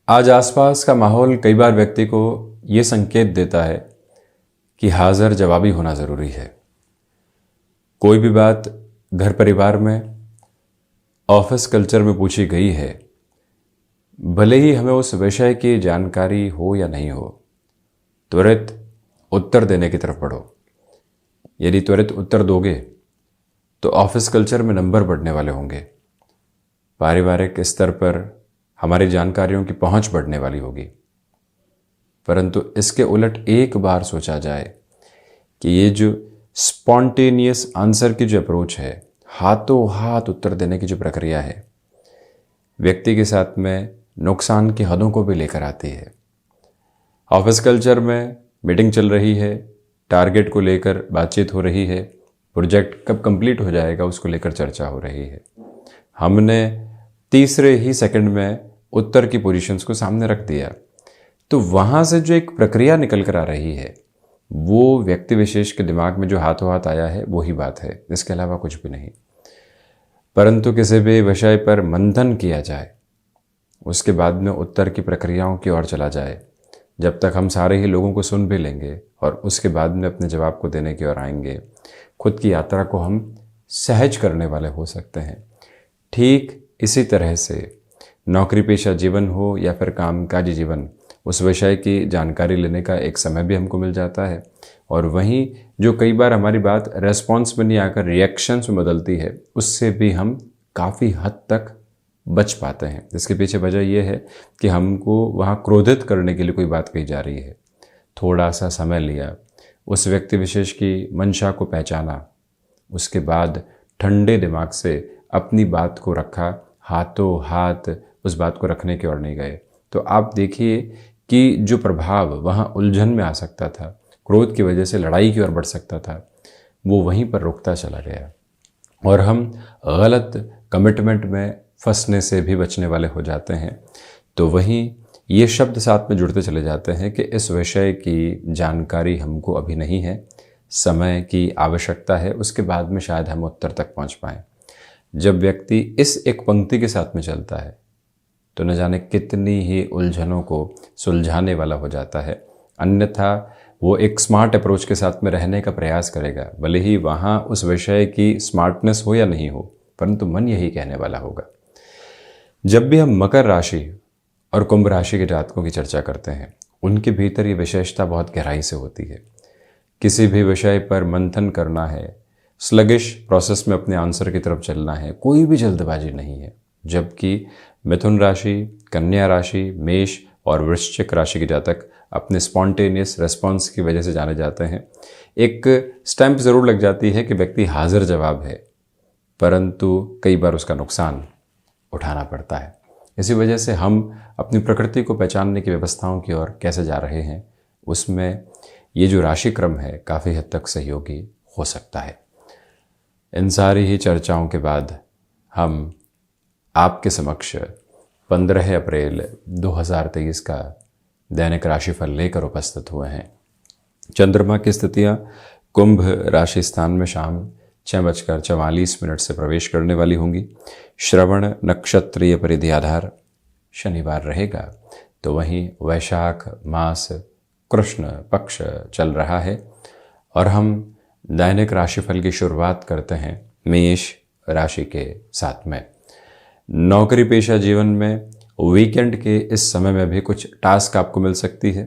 आज आसपास का माहौल कई बार व्यक्ति को ये संकेत देता है कि हाजिर जवाबी होना ज़रूरी है। कोई भी बात घर परिवार में, ऑफिस कल्चर में पूछी गई है, भले ही हमें उस विषय की जानकारी हो या नहीं हो, त्वरित उत्तर देने की तरफ बढ़ो। यदि त्वरित उत्तर दोगे तो ऑफिस कल्चर में नंबर बढ़ने वाले होंगे, पारिवारिक स्तर पर हमारी जानकारियों की पहुंच बढ़ने वाली होगी। परंतु इसके उलट एक बार सोचा जाए कि ये जो स्पॉन्टेनियस आंसर की जो अप्रोच है, हाथों हाथ उत्तर देने की जो प्रक्रिया है, व्यक्ति के साथ में नुकसान की हदों को भी लेकर आती है। ऑफिस कल्चर में मीटिंग चल रही है, टारगेट को लेकर बातचीत हो रही है, प्रोजेक्ट कब कंप्लीट हो जाएगा उसको लेकर चर्चा हो रही है। हमने तीसरे ही सेकंड में उत्तर की पोजीशंस को सामने रख दिया, तो वहाँ से जो एक प्रक्रिया निकल कर आ रही है वो व्यक्ति विशेष के दिमाग में जो हाथों हाथ आया है वो ही बात है, इसके अलावा कुछ भी नहीं। परंतु किसी भी विषय पर मंथन किया जाए, उसके बाद में उत्तर की प्रक्रियाओं की ओर चला जाए, जब तक हम सारे ही लोगों को सुन भी लेंगे और उसके बाद में अपने जवाब को देने की ओर आएंगे, खुद की यात्रा को हम सहज करने वाले हो सकते हैं। ठीक इसी तरह से नौकरी पेशा जीवन हो या फिर कामकाजी जीवन, उस विषय की जानकारी लेने का एक समय भी हमको मिल जाता है, और वहीं जो कई बार हमारी बात रेस्पॉन्स में नहीं आकर रिएक्शंस में बदलती है, उससे भी हम काफ़ी हद तक बच पाते हैं। इसके पीछे वजह यह है कि हमको वहाँ क्रोधित करने के लिए कोई बात कही जा रही है, थोड़ा सा समय लिया, उस व्यक्ति विशेष की मंशा को पहचाना, उसके बाद ठंडे दिमाग से अपनी बात को रखा, हाथों हाथ उस बात को रखने की ओर नहीं गए, तो आप देखिए कि जो प्रभाव वहाँ उलझन में आ सकता था, क्रोध की वजह से लड़ाई की ओर बढ़ सकता था, वो वहीं पर रुकता चला गया और हम गलत कमिटमेंट में फंसने से भी बचने वाले हो जाते हैं। तो वहीं ये शब्द साथ में जुड़ते चले जाते हैं कि इस विषय की जानकारी हमको अभी नहीं है, समय की आवश्यकता है, उसके बाद में शायद हम उत्तर तक पहुंच पाएँ। जब व्यक्ति इस एक पंक्ति के साथ में चलता है तो न जाने कितनी ही उलझनों को सुलझाने वाला हो जाता है। अन्यथा वो एक स्मार्ट अप्रोच के साथ में रहने का प्रयास करेगा, भले ही वहाँ उस विषय की स्मार्टनेस हो या नहीं हो, परंतु मन यही कहने वाला होगा। जब भी हम मकर राशि और कुंभ राशि के जातकों की चर्चा करते हैं, उनके भीतर ये विशेषता बहुत गहराई से होती है। किसी भी विषय पर मंथन करना है, स्लगिश प्रोसेस में अपने आंसर की तरफ चलना है, कोई भी जल्दबाजी नहीं है। जबकि मिथुन राशि, कन्या राशि, मेष और वृश्चिक राशि के जातक अपने स्पॉन्टेनियस रेस्पॉन्स की वजह से जाने जाते हैं। एक स्टैंप ज़रूर लग जाती है कि व्यक्ति हाजिर जवाब है, परंतु कई बार उसका नुकसान उठाना पड़ता है। इसी वजह से हम अपनी प्रकृति को पहचानने की व्यवस्थाओं की ओर कैसे जा रहे हैं, उसमें ये जो राशि क्रम है काफ़ी हद तक सहयोगी हो सकता है। इन सारी ही चर्चाओं के बाद हम आपके समक्ष 15 अप्रैल 2023 का दैनिक राशिफल लेकर उपस्थित हुए हैं। चंद्रमा की स्थितियाँ कुंभ राशि स्थान में शाम 6:44 से प्रवेश करने वाली होंगी। श्रवण नक्षत्रीय परिधि आधार शनिवार रहेगा, तो वहीं वैशाख मास कृष्ण पक्ष चल रहा है और हम दैनिक राशिफल की शुरुआत करते हैं मेष राशि के साथ में। नौकरी पेशा जीवन में वीकेंड के इस समय में भी कुछ टास्क आपको मिल सकती है,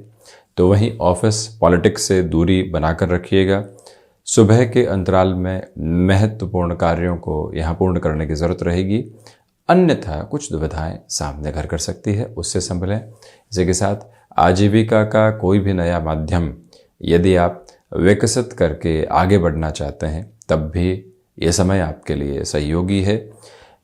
तो वहीं ऑफिस पॉलिटिक्स से दूरी बनाकर रखिएगा। सुबह के अंतराल में महत्वपूर्ण कार्यों को यहाँ पूर्ण करने की ज़रूरत रहेगी, अन्यथा कुछ दुविधाएं सामने घर कर सकती है, उससे संभलें। इसी के साथ आजीविका का कोई भी नया माध्यम यदि आप विकसित करके आगे बढ़ना चाहते हैं, तब भी ये समय आपके लिए सहयोगी है।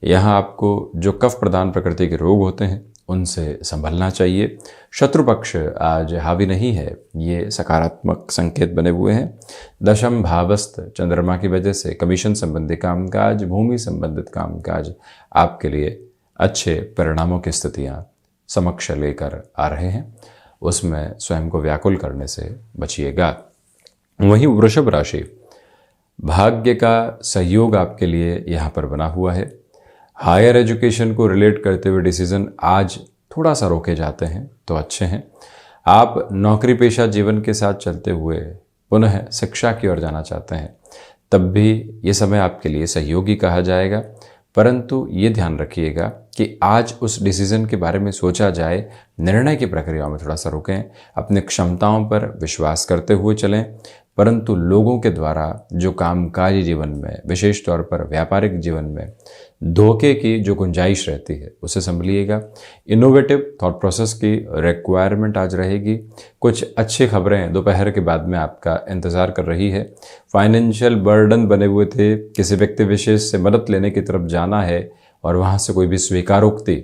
यहाँ आपको जो कफ प्रधान प्रकृति के रोग होते हैं उनसे संभलना चाहिए। शत्रु पक्ष आज हावी नहीं है, ये सकारात्मक संकेत बने हुए हैं। दशम भावस्थ चंद्रमा की वजह से कमीशन संबंधी कामकाज, भूमि संबंधित कामकाज आपके लिए अच्छे परिणामों की स्थितियाँ समक्ष लेकर आ रहे हैं, उसमें स्वयं को व्याकुल करने से बचिएगा। वहीं वृषभ राशि, भाग्य का सहयोग आपके लिए यहाँ पर बना हुआ है। हायर एजुकेशन को रिलेट करते हुए डिसीजन आज थोड़ा सा रोके जाते हैं तो अच्छे हैं। आप नौकरी पेशा जीवन के साथ चलते हुए पुनः शिक्षा की ओर जाना चाहते हैं, तब भी ये समय आपके लिए सहयोगी कहा जाएगा। परंतु ये ध्यान रखिएगा कि आज उस डिसीजन के बारे में सोचा जाए, निर्णय की प्रक्रिया में थोड़ा सा रुकें, अपने क्षमताओं पर विश्वास करते हुए चलें। परंतु लोगों के द्वारा जो कामकाजी जीवन में, विशेष तौर पर व्यापारिक जीवन में धोखे की जो गुंजाइश रहती है उसे संभलिएगा। इनोवेटिव थॉट प्रोसेस की रिक्वायरमेंट आज रहेगी। कुछ अच्छी खबरें दोपहर के बाद में आपका इंतज़ार कर रही है। फाइनेंशियल बर्डन बने हुए थे, किसी व्यक्ति विशेष से मदद लेने की तरफ जाना है और वहाँ से कोई भी स्वीकारोक्ति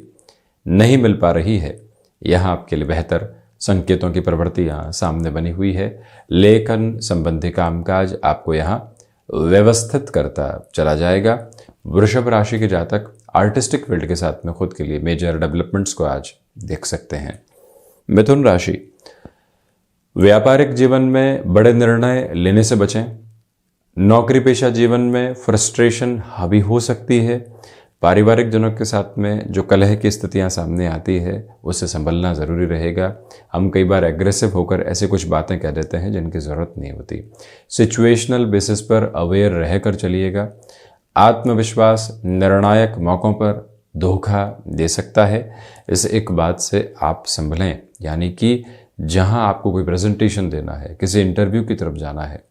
नहीं मिल पा रही है, यहाँ आपके लिए बेहतर संकेतों की प्रवृत्तियाँ सामने बनी हुई है। लेखन संबंधी कामकाज आपको यहाँ व्यवस्थित करता चला जाएगा। वृषभ राशि के जातक आर्टिस्टिक फील्ड के साथ में खुद के लिए मेजर डेवलपमेंट्स को आज देख सकते हैं। मिथुन राशि, व्यापारिक जीवन में बड़े निर्णय लेने से बचें। नौकरी पेशा जीवन में फ्रस्ट्रेशन हावी हो सकती है। पारिवारिक जनों के साथ में जो कलह की स्थितियां सामने आती है उससे संभलना ज़रूरी रहेगा। हम कई बार एग्रेसिव होकर ऐसे कुछ बातें कह देते हैं जिनकी ज़रूरत नहीं होती। सिचुएशनल बेसिस पर अवेयर रहकर चलिएगा। आत्मविश्वास निर्णायक मौक़ों पर धोखा दे सकता है। इस एक बात से आप संभलें, यानी कि जहां आपको कोई प्रेजेंटेशन देना है, किसी इंटरव्यू की तरफ जाना है,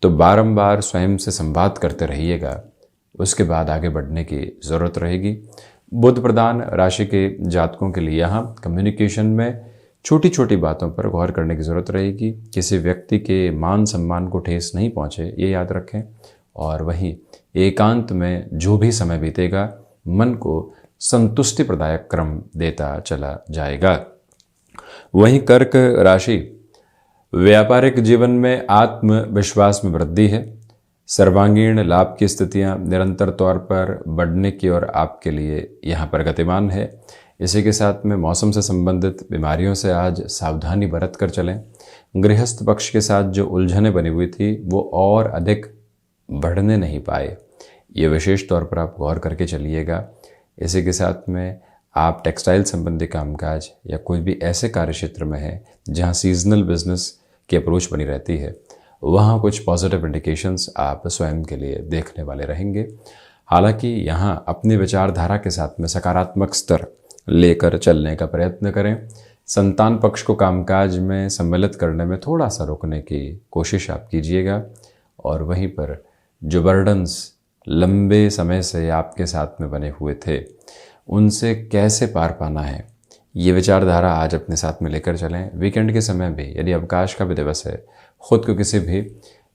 तो बारंबार स्वयं से संवाद करते रहिएगा। उसके बाद आगे बढ़ने की ज़रूरत रहेगी। बुध प्रधान राशि के जातकों के लिए यहाँ कम्युनिकेशन में छोटी छोटी बातों पर गौर करने की ज़रूरत रहेगी। किसी व्यक्ति के मान सम्मान को ठेस नहीं पहुँचे, ये याद रखें। और वहीं एकांत में जो भी समय बीतेगा मन को संतुष्टि प्रदायक क्रम देता चला जाएगा। वहीं कर्क राशि, व्यापारिक जीवन में आत्मविश्वास में वृद्धि है। सर्वांगीण लाभ की स्थितियां निरंतर तौर पर बढ़ने की ओर आपके लिए यहाँ पर गतिमान है। इसी के साथ में मौसम से संबंधित बीमारियों से आज सावधानी बरत कर चलें। गृहस्थ पक्ष के साथ जो उलझनें बनी हुई थी वो और अधिक बढ़ने नहीं पाए, ये विशेष तौर पर आप गौर करके चलिएगा। इसी के साथ में आप टेक्सटाइल संबंधी कामकाज या कोई भी ऐसे कार्य क्षेत्र में है जहाँ सीजनल बिजनेस की अप्रोच बनी रहती है, वहाँ कुछ पॉजिटिव इंडिकेशंस आप स्वयं के लिए देखने वाले रहेंगे। हालांकि यहाँ अपनी विचारधारा के साथ में सकारात्मक स्तर लेकर चलने का प्रयत्न करें। संतान पक्ष को कामकाज में सम्मिलित करने में थोड़ा सा रोकने की कोशिश आप कीजिएगा। और वहीं पर जो बर्डन्स लंबे समय से आपके साथ में बने हुए थे, उनसे कैसे पार पाना है, ये विचारधारा आज अपने साथ में लेकर चलें। वीकेंड के समय भी, यदि अवकाश का भी दिवस है, खुद को किसी भी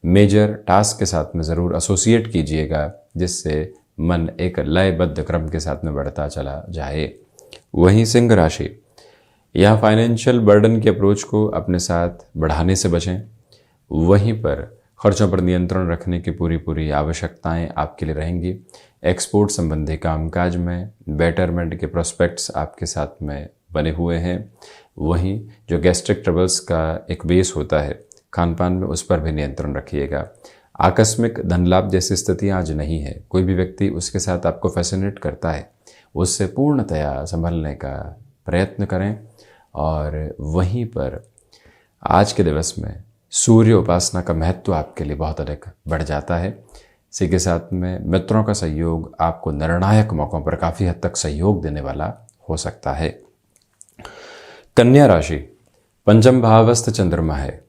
मेजर टास्क के साथ में ज़रूर एसोसिएट कीजिएगा, जिससे मन एक लयबद्ध क्रम के साथ में बढ़ता चला जाए। वहीं सिंह राशि, यहाँ फाइनेंशियल बर्डन की अप्रोच को अपने साथ बढ़ाने से बचें। वहीं पर खर्चों पर नियंत्रण रखने की पूरी आवश्यकताएं आपके लिए रहेंगी। एक्सपोर्ट संबंधी कामकाज में बेटरमेंट के प्रोस्पेक्ट्स आपके साथ में बने हुए हैं। वहीं जो गैस्ट्रिक ट्रबल्स का एक बेस होता है खान पान में, उस पर भी नियंत्रण रखिएगा। आकस्मिक धन लाभ जैसी स्थितियाँ आज नहीं है। कोई भी व्यक्ति उसके साथ आपको फैसिनेट करता है, उससे पूर्णतया संभलने का प्रयत्न करें। और वहीं पर आज के दिवस में सूर्य उपासना का महत्व आपके लिए बहुत अधिक बढ़ जाता है। इसी के साथ में मित्रों का सहयोग आपको निर्णायक मौक़ों पर काफ़ी हद तक सहयोग देने वाला हो सकता है। कन्या राशि, पंचम भावस्थ चंद्रमा है।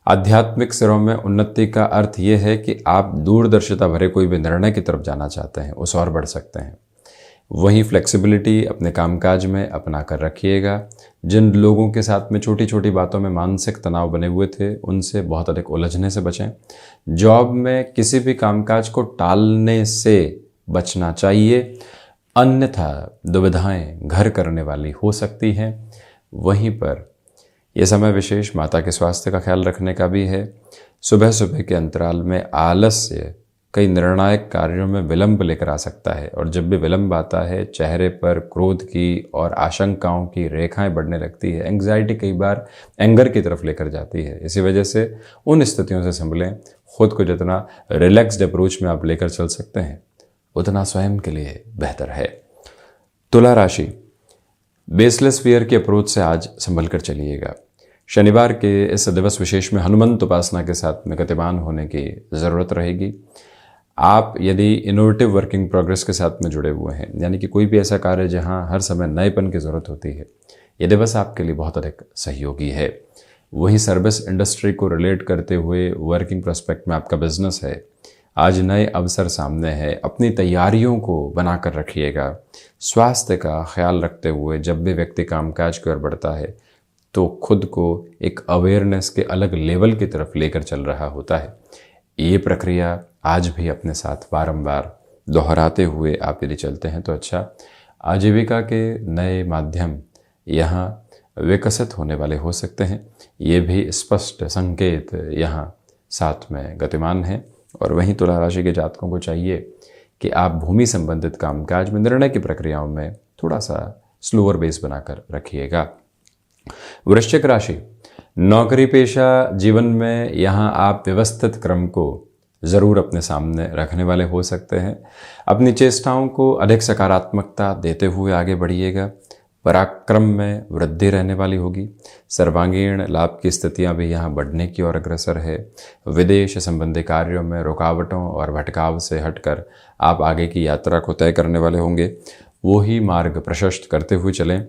आध्यात्मिक सिरों में उन्नति का अर्थ ये है कि आप दूरदर्शिता भरे कोई भी निर्णय की तरफ जाना चाहते हैं, उस और बढ़ सकते हैं। वहीं फ्लेक्सिबिलिटी अपने कामकाज में अपना कर रखिएगा। जिन लोगों के साथ में छोटी छोटी बातों में मानसिक तनाव बने हुए थे, उनसे बहुत अधिक उलझने से बचें। जॉब में किसी भी कामकाज को टालने से बचना चाहिए, अन्यथा दुविधाएं घर करने वाली हो सकती हैं। वहीं पर यह समय विशेष माता के स्वास्थ्य का ख्याल रखने का भी है। सुबह सुबह के अंतराल में आलस्य कई निर्णायक कार्यों में विलंब लेकर आ सकता है, और जब भी विलंब आता है चेहरे पर क्रोध की और आशंकाओं की रेखाएं बढ़ने लगती है। एंग्जाइटी कई बार एंगर की तरफ लेकर जाती है। इसी वजह से उन स्थितियों से संभलें। खुद को जितना रिलैक्स्ड अप्रोच में आप लेकर चल सकते हैं, उतना स्वयं के लिए बेहतर है। तुला राशि, बेसलेस फियर की अप्रोच से आज संभल कर चलिएगा। शनिवार के इस दिवस विशेष में हनुमंत उपासना के साथ में गतिमान होने की ज़रूरत रहेगी। आप यदि इनोवेटिव वर्किंग प्रोग्रेस के साथ में जुड़े हुए हैं, यानी कि कोई भी ऐसा कार्य जहां हर समय नएपन की ज़रूरत होती है, ये दिवस आपके लिए बहुत अधिक सहयोगी है। वहीं सर्विस इंडस्ट्री को रिलेट करते हुए वर्किंग प्रोस्पेक्ट में आपका बिजनेस है, आज नए अवसर सामने हैं। अपनी तैयारियों को बनाकर रखिएगा। स्वास्थ्य का ख्याल रखते हुए जब भी व्यक्ति कामकाज की ओर बढ़ता है तो खुद को एक अवेयरनेस के अलग लेवल की तरफ लेकर चल रहा होता है। ये प्रक्रिया आज भी अपने साथ बारंबार दोहराते हुए आप यदि चलते हैं तो अच्छा। आजीविका के नए माध्यम यहाँ विकसित होने वाले हो सकते हैं, ये भी स्पष्ट संकेत यहाँ साथ में गतिमान है। और वहीं तुला राशि के जातकों को चाहिए कि आप भूमि संबंधित कामकाज में निर्णय की प्रक्रियाओं में थोड़ा सा स्लोअर बेस बनाकर रखिएगा। वृश्चिक राशि, नौकरी पेशा जीवन में यहाँ आप व्यवस्थित क्रम को ज़रूर अपने सामने रखने वाले हो सकते हैं। अपनी चेष्टाओं को अधिक सकारात्मकता देते हुए आगे बढ़िएगा। पराक्रम में वृद्धि रहने वाली होगी। सर्वांगीण लाभ की स्थितियां भी यहाँ बढ़ने की ओर अग्रसर है। विदेश संबंधी कार्यों में रुकावटों और भटकाव से हटकर आप आगे की यात्रा को तय करने वाले होंगे। वो ही मार्ग प्रशस्त करते हुए चलें।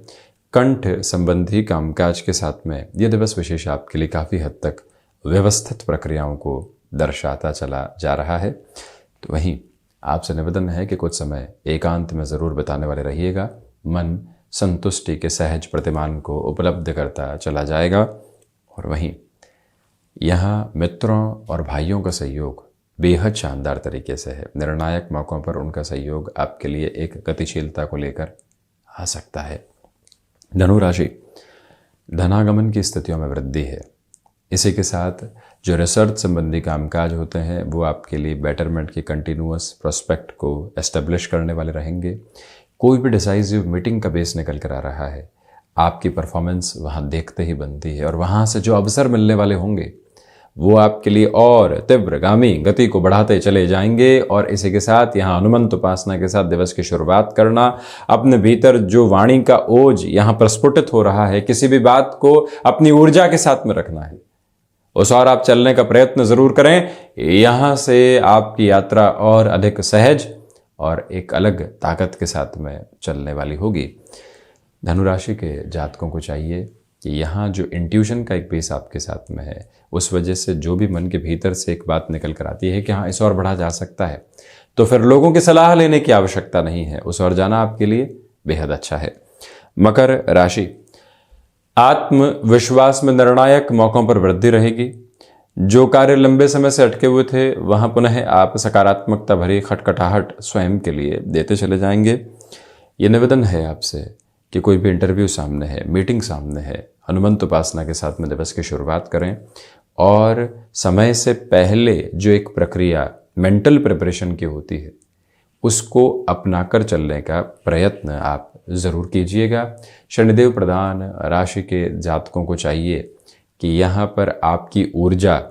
कंठ संबंधी कामकाज के साथ में यह दिवस विशेष आपके लिए काफ़ी हद तक व्यवस्थित प्रक्रियाओं को दर्शाता चला जा रहा है। तो वहीं आपसे निवेदन है कि कुछ समय एकांत में ज़रूर बिताने वाले रहिएगा। मन संतुष्टि के सहज प्रतिमान को उपलब्ध करता चला जाएगा। और वहीं यहाँ मित्रों और भाइयों का सहयोग बेहद शानदार तरीके से है। निर्णायक मौक़ों पर उनका सहयोग आपके लिए एक गतिशीलता को लेकर आ सकता है। धनु राशि, धनागमन की स्थितियों में वृद्धि है। इसी के साथ जो रिसर्च संबंधी कामकाज होते हैं वो आपके लिए बेटरमेंट की कंटिन्यूअस प्रोस्पेक्ट को एस्टेब्लिश करने वाले रहेंगे। कोई भी डिसाइसिव मीटिंग का बेस निकल कर आ रहा है, आपकी परफॉर्मेंस वहाँ देखते ही बनती है। और वहाँ से जो अवसर मिलने वाले होंगे वो आपके लिए और तीव्रगामी गति को बढ़ाते चले जाएंगे। और इसी के साथ यहाँ हनुमंत उपासना के साथ दिवस की शुरुआत करना, अपने भीतर जो वाणी का ओज यहाँ प्रस्फुटित हो रहा है, किसी भी बात को अपनी ऊर्जा के साथ में रखना है, उस और आप चलने का प्रयत्न ज़रूर करें। यहाँ से आपकी यात्रा और अधिक सहज और एक अलग ताकत के साथ में चलने वाली होगी। धनुराशि के जातकों को चाहिए कि यहाँ जो इंट्यूशन का एक बेस आपके साथ में है, उस वजह से जो भी मन के भीतर से एक बात निकल कर आती है कि हाँ इस और बढ़ा जा सकता है, तो फिर लोगों की सलाह लेने की आवश्यकता नहीं है, उस और जाना आपके लिए बेहद अच्छा है। मकर राशि, आत्मविश्वास में निर्णायक मौक़ों पर वृद्धि रहेगी। जो कार्य लंबे समय से अटके हुए थे वहाँ पुनः आप सकारात्मकता भरी खटखटाहट स्वयं के लिए देते चले जाएंगे। ये निवेदन है आपसे कि कोई भी इंटरव्यू सामने है, मीटिंग सामने है, हनुमंत उपासना के साथ में दिवस की शुरुआत करें। और समय से पहले जो एक प्रक्रिया मेंटल प्रिपरेशन की होती है उसको अपनाकर चलने का प्रयत्न आप ज़रूर कीजिएगा। शनिदेव प्रधान राशि के जातकों को चाहिए कि यहाँ पर आपकी ऊर्जा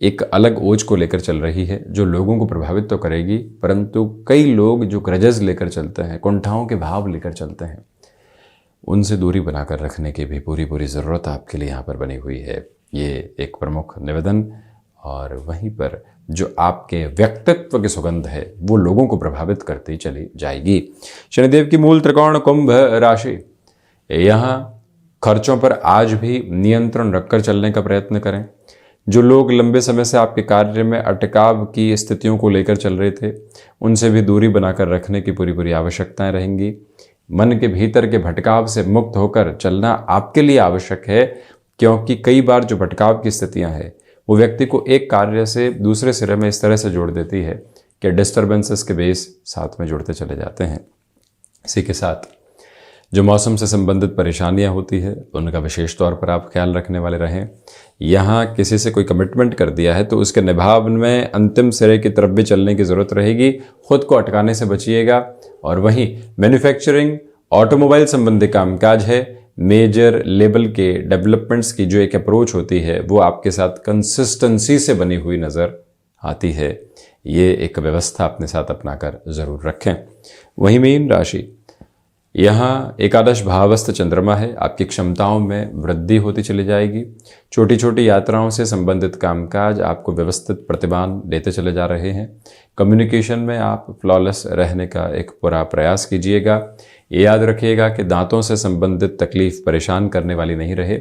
एक अलग ओज को लेकर चल रही है जो लोगों को प्रभावित तो करेगी, परंतु कई लोग जो ग्रजेस लेकर चलते हैं, कुंठाओं के भाव लेकर चलते हैं, उनसे दूरी बनाकर रखने की भी पूरी ज़रूरत आपके लिए यहाँ पर बनी हुई है। ये एक प्रमुख निवेदन। और वहीं पर जो आपके व्यक्तित्व की सुगंध है वो लोगों को प्रभावित करती चली जाएगी। शनिदेव की मूल त्रिकोण कुंभ राशि, यहाँ खर्चों पर आज भी नियंत्रण रखकर चलने का प्रयत्न करें। जो लोग लंबे समय से आपके कार्य में अटकाव की स्थितियों को लेकर चल रहे थे, उनसे भी दूरी बनाकर रखने की पूरी आवश्यकताएं रहेंगी। मन के भीतर के भटकाव से मुक्त होकर चलना आपके लिए आवश्यक है, क्योंकि कई बार जो भटकाव की स्थितियां हैं वो व्यक्ति को एक कार्य से दूसरे सिरे में इस तरह से जोड़ देती है कि डिस्टर्बेंसेस के बेस साथ में जुड़ते चले जाते हैं। इसी के साथ जो मौसम से संबंधित परेशानियां होती है उनका विशेष तौर पर आप ख्याल रखने वाले रहें। यहाँ किसी से कोई कमिटमेंट कर दिया है तो उसके निभाव में अंतिम सिरे की तरफ भी चलने की ज़रूरत रहेगी। खुद को अटकाने से बचिएगा। और वहीं मैन्युफैक्चरिंग, ऑटोमोबाइल संबंधी कामकाज है, मेजर लेवल के डेवलपमेंट्स की जो एक अप्रोच होती है वो आपके साथ कंसिस्टेंसी से बनी हुई नज़र आती है। ये एक व्यवस्था अपने साथ अपनाकर ज़रूर रखें। वहीं मीन राशि, यहाँ एकादश भावस्थ चंद्रमा है, आपकी क्षमताओं में वृद्धि होती चली जाएगी। छोटी छोटी यात्राओं से संबंधित कामकाज आपको व्यवस्थित प्रतिमान देते चले जा रहे हैं। कम्युनिकेशन में आप फ्लॉलेस रहने का एक पूरा प्रयास कीजिएगा। ये याद रखिएगा कि दांतों से संबंधित तकलीफ परेशान करने वाली नहीं रहे।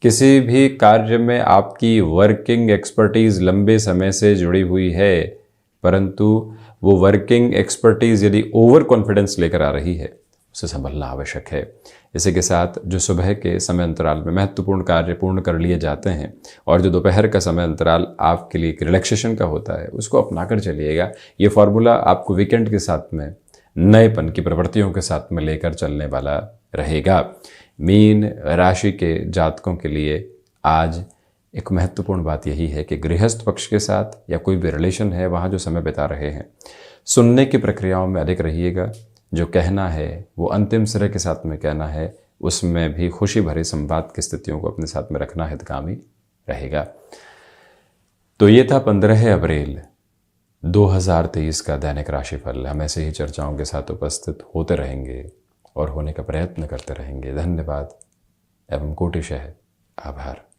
किसी भी कार्य में आपकी वर्किंग एक्सपर्टीज़ लंबे समय से जुड़ी हुई है, परंतु वो वर्किंग एक्सपर्टीज़ यदि ओवर कॉन्फिडेंस लेकर आ रही है, उसे संभलना आवश्यक है। इसी के साथ जो सुबह के समय अंतराल में महत्वपूर्ण कार्य पूर्ण कर लिए जाते हैं और जो दोपहर का समय अंतराल आपके लिए एक रिलैक्सेशन का होता है, उसको अपनाकर चलिएगा। ये फॉर्मूला आपको वीकेंड के साथ में नएपन की प्रवृत्तियों के साथ में लेकर चलने वाला रहेगा। मीन राशि के जातकों के लिए आज एक महत्वपूर्ण बात यही है कि गृहस्थ पक्ष के साथ या कोई भी रिलेशन है, वहाँ जो समय बिता रहे हैं, सुनने की प्रक्रियाओं में अधिक रहिएगा। जो कहना है वो अंतिम सिरे के साथ में कहना है, उसमें भी खुशी भरे संवाद की स्थितियों को अपने साथ में रखना हितकामी रहेगा। तो ये था 15 अप्रैल 2023 का दैनिक राशिफल। हम ऐसे ही चर्चाओं के साथ उपस्थित होते रहेंगे और होने का प्रयत्न करते रहेंगे। धन्यवाद एवं कोटिशः आभार।